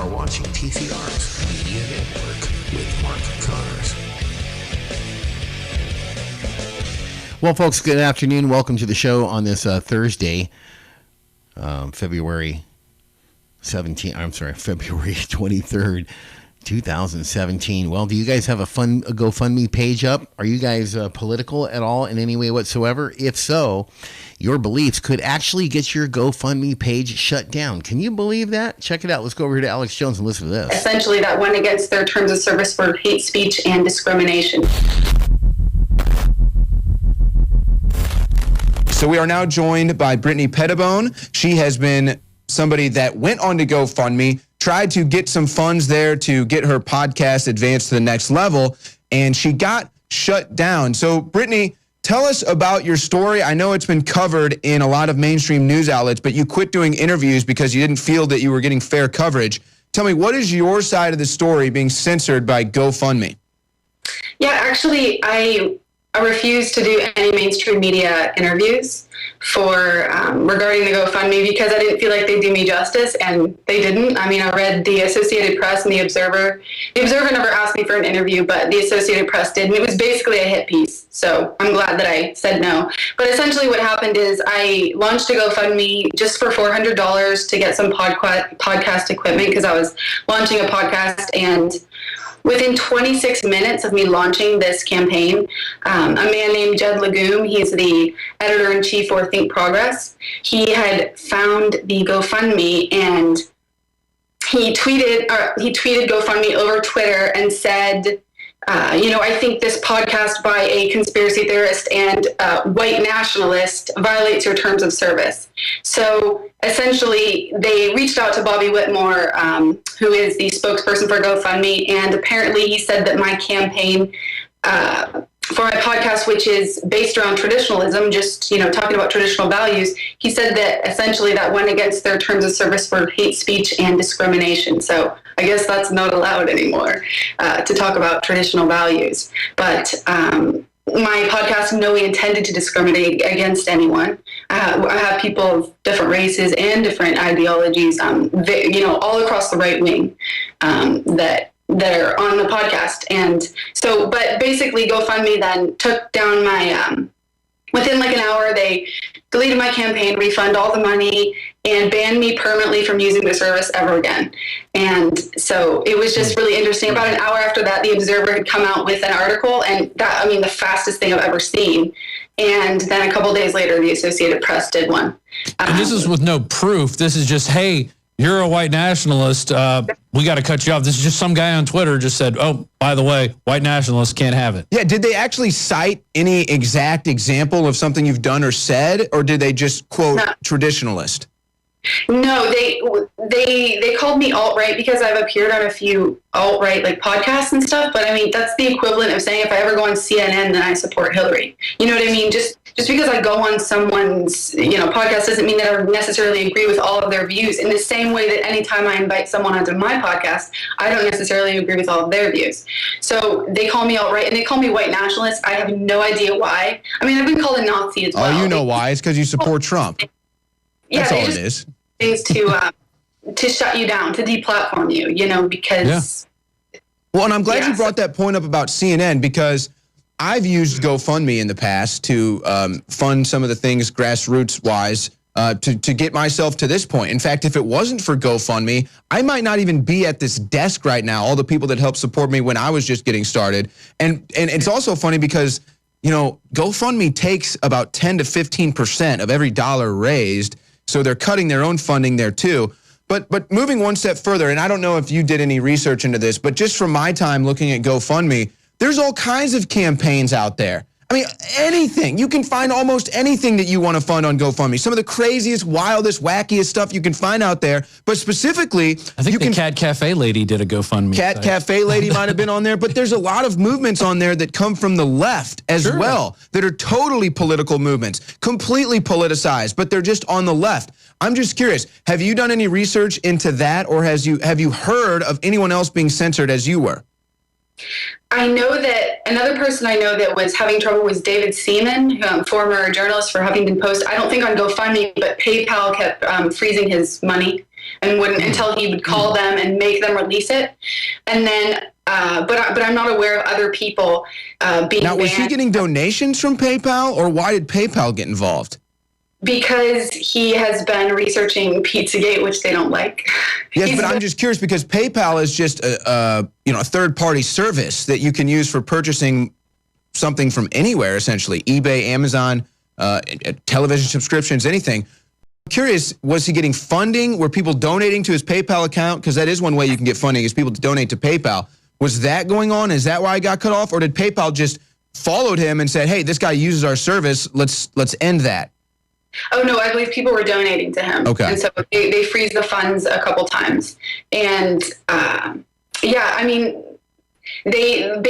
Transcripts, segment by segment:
are watching TCR's Media Network with Mark Connors. Well, folks, good afternoon. Welcome to the show on this Thursday, February 23rd, 2017. Well, do you guys have a GoFundMe page up? Are you guys political at all in any way whatsoever? If so, your beliefs could actually get your GoFundMe page shut down. Can you believe that? Check it out. Let's go over here to Alex Jones and listen to this. Essentially, that went against their terms of service for hate speech and discrimination. So we are now joined by Brittany Pettibone. She has been somebody that went on to GoFundMe, tried to get some funds there to get her podcast advanced to the next level, and she got shut down. So Brittany, tell us about your story. I know it's been covered in a lot of mainstream news outlets, but you quit doing interviews because you didn't feel that you were getting fair coverage. Tell me, what is your side of the story being censored by GoFundMe? Yeah, actually, I refused to do any mainstream media interviews for regarding the GoFundMe because I didn't feel like they do me justice, and they didn't. I mean, I read the Associated Press and the Observer. The Observer never asked me for an interview, but the Associated Press did, and it was basically a hit piece. So I'm glad that I said no. But essentially what happened is I launched a GoFundMe just for $400 to get some podcast equipment because I was launching a podcast, and within 26 minutes of me launching this campaign, a man named Jed Legume, he's the editor-in-chief for Think Progress, he had found the GoFundMe, and he tweeted GoFundMe over Twitter and said, I think this podcast by a conspiracy theorist and white nationalist violates your terms of service. So essentially, they reached out to Bobby Whitmore, who is the spokesperson for GoFundMe, and apparently he said that my campaign for my podcast, which is based around traditionalism, just, talking about traditional values, he said that essentially that went against their terms of service for hate speech and discrimination. So I guess that's not allowed anymore to talk about traditional values. But my podcast no way intended to discriminate against anyone. I have people of different races and different ideologies, all across the right wing that are on the podcast. And so, but basically GoFundMe then took down my, within like an hour, they deleted my campaign, refund all the money, and banned me permanently from using the service ever again. And so it was just really interesting. About an hour after that, the Observer had come out with an article, and that, the fastest thing I've ever seen. And then a couple days later, the Associated Press did one. And this is with no proof. This is just, hey, you're a white nationalist. We got to cut you off. This is just some guy on Twitter just said, oh, by the way, white nationalists can't have it. Yeah, did they actually cite any exact example of something you've done or said, or did they just quote traditionalist? No, they called me alt-right because I've appeared on a few alt-right podcasts and stuff, but that's the equivalent of saying if I ever go on CNN, then I support Hillary. You know what I mean? Just because I go on someone's podcast doesn't mean that I necessarily agree with all of their views. In the same way that anytime I invite someone onto my podcast, I don't necessarily agree with all of their views. So they call me alt-right, and they call me white nationalist. I have no idea why. I've been called a Nazi as well. Oh, you know why? It's because you support Trump. That's all it is. Things to shut you down, to deplatform you, because... Yeah. Well, and I'm glad you brought that point up about CNN, because I've used GoFundMe in the past to fund some of the things grassroots-wise to get myself to this point. In fact, if it wasn't for GoFundMe, I might not even be at this desk right now, all the people that helped support me when I was just getting started. And it's also funny because, GoFundMe takes about 10 to 15% of every dollar raised, so they're cutting their own funding there too. But moving one step further, and I don't know if you did any research into this, but just from my time looking at GoFundMe, there's all kinds of campaigns out there. Anything. You can find almost anything that you want to fund on GoFundMe. Some of the craziest, wildest, wackiest stuff you can find out there. But specifically, I think the Cat Cafe lady did a GoFundMe. Cat Cafe lady might have been on there, but there's a lot of movements on there that come from the left as well, that are totally political movements, completely politicized, but they're just on the left. I'm just curious, have you done any research into that, or have you heard of anyone else being censored as you were? I know that another person I know that was having trouble was David Seaman, former journalist for Huffington Post. I don't think on GoFundMe, but PayPal kept freezing his money and wouldn't until he would call them and make them release it. And then, but I'm not aware of other people being Now, was banned. he getting donations from PayPal, or why did PayPal get involved? Because he has been researching Pizzagate, which they don't like. Yes, but I'm just curious because PayPal is just a third-party service that you can use for purchasing something from anywhere, essentially. eBay, Amazon, television subscriptions, anything. I'm curious, was he getting funding? Were people donating to his PayPal account? Because that is one way you can get funding, is people to donate to PayPal. Was that going on? Is that why I got cut off? Or did PayPal just followed him and said, hey, this guy uses our service, let's end that? Oh, no, I believe people were donating to him. Okay. And so they freeze the funds a couple times. And, yeah, I mean, they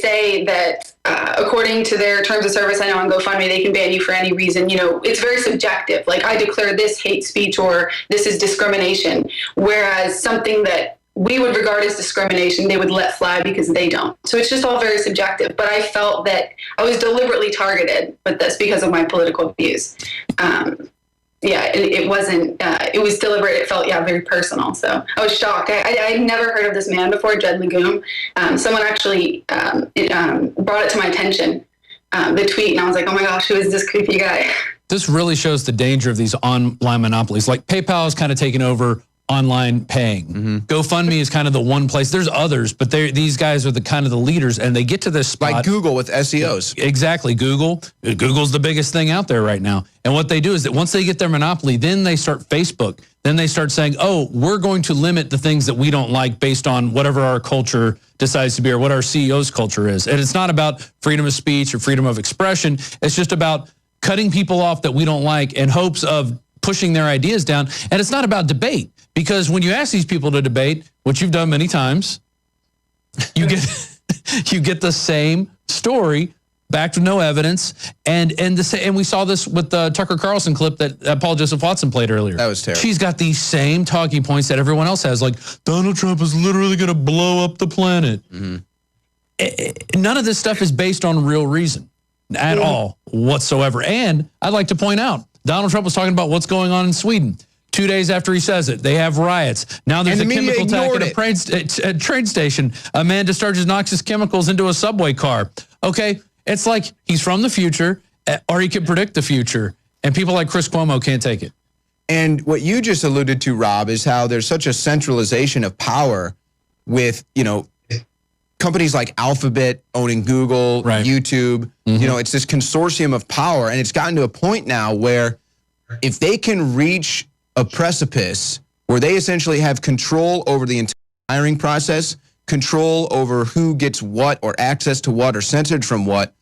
say that according to their terms of service, I know on GoFundMe, they can ban you for any reason. You know, it's very subjective. Like, I declare this hate speech or this is discrimination, whereas something that we would regard as discrimination, they would let fly because they don't. So it's just all very subjective. But I felt that I was deliberately targeted with this because of my political views. Yeah, it wasn't, it was deliberate. It felt, very personal. So I was shocked. I'd never heard of this man before, Jed Legume. Someone actually brought it to my attention, the tweet, and I was like, oh my gosh, who is this creepy guy? This really shows the danger of these online monopolies. Like PayPal is kind of taking over online paying. GoFundMe is kind of the one place. There's others, but these guys are the kind of the leaders, and they get to this spot. Like Google with SEOs. Exactly. Google's the biggest thing out there right now. And what they do is that once they get their monopoly, then they start Facebook. Then they start saying, oh, we're going to limit the things that we don't like based on whatever our culture decides to be or what our CEO's culture is. And it's not about freedom of speech or freedom of expression. It's just about cutting people off that we don't like in hopes of pushing their ideas down. And it's not about debate. Because when you ask these people to debate, which you've done many times, you get the same story backed with no evidence, and we saw this with the Tucker Carlson clip that Paul Joseph Watson played earlier. That was terrible. She's got these same talking points that everyone else has, like Donald Trump is literally going to blow up the planet. None of this stuff is based on real reason at all whatsoever. And I'd like to point out, Donald Trump was talking about what's going on in Sweden. 2 days after he says it, they have riots. Now there's a chemical attack at a train station. A man discharges noxious chemicals into a subway car. Okay, it's like he's from the future, or he can predict the future, and people like Chris Cuomo can't take it. And what you just alluded to, Rob, is how there's such a centralization of power with, companies like Alphabet owning Google, YouTube. It's this consortium of power, and it's gotten to a point now where if they can reach a precipice where they essentially have control over the entire hiring process, control over who gets what or access to what or censored from what,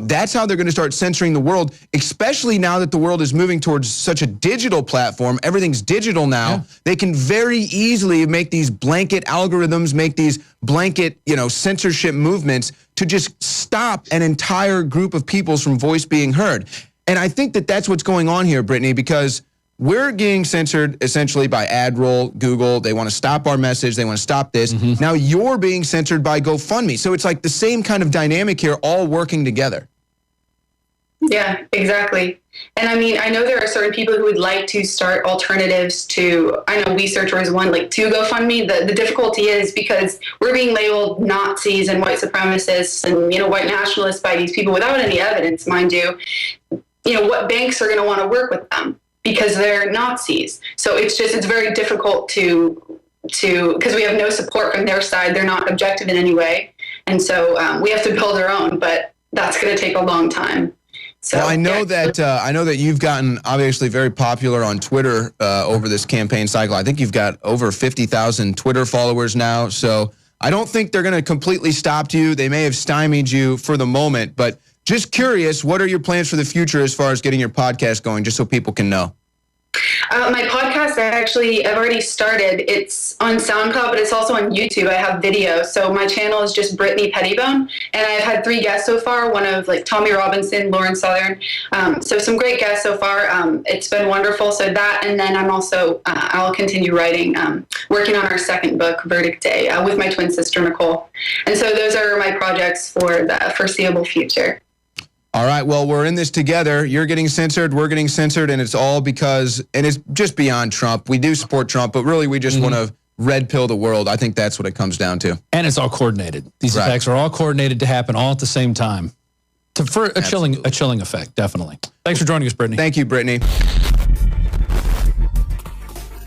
that's how they're going to start censoring the world, especially now that the world is moving towards such a digital platform. Everything's digital now. Yeah. They can very easily make these blanket algorithms, make these blanket, censorship movements to just stop an entire group of people from voice being heard. And I think that that's what's going on here, Brittany, because we're getting censored essentially by AdRoll, Google. They want to stop our message. They want to stop this. Now you're being censored by GoFundMe. So it's like the same kind of dynamic here, all working together. Yeah, exactly. And I mean, I know there are certain people who would like to start alternatives to, I know WeSearcher is one, like to GoFundMe. The difficulty is because we're being labeled Nazis and white supremacists and, white nationalists by these people without any evidence, mind you. What banks are going to want to work with them? Because they're Nazis. So it's very difficult to because we have no support from their side. They're not objective in any way. And so we have to build our own, but that's going to take a long time. So well, I know that you've gotten obviously very popular on Twitter over this campaign cycle. I think you've got over 50,000 Twitter followers now. So I don't think they're going to completely stop you. They may have stymied you for the moment, but just curious, what are your plans for the future as far as getting your podcast going, just so people can know? My podcast, I've already started. It's on SoundCloud, but it's also on YouTube. I have video. So my channel is just Brittany Pettibone. And I've had 3 guests so far, one of like Tommy Robinson, Lauren Southern. So some great guests so far. It's been wonderful. So that, and then I'm also, I'll continue writing, working on our 2nd book, Verdict Day, with my twin sister, Nicole. And so those are my projects for the foreseeable future. All right, well, we're in this together. You're getting censored, we're getting censored, and it's all because, and it's just beyond Trump. We do support Trump, but really we just want to red pill the world. I think that's what it comes down to. And it's all coordinated. These attacks are all coordinated to happen all at the same time. For a chilling effect, definitely. Thanks for joining us, Brittany. Thank you, Brittany.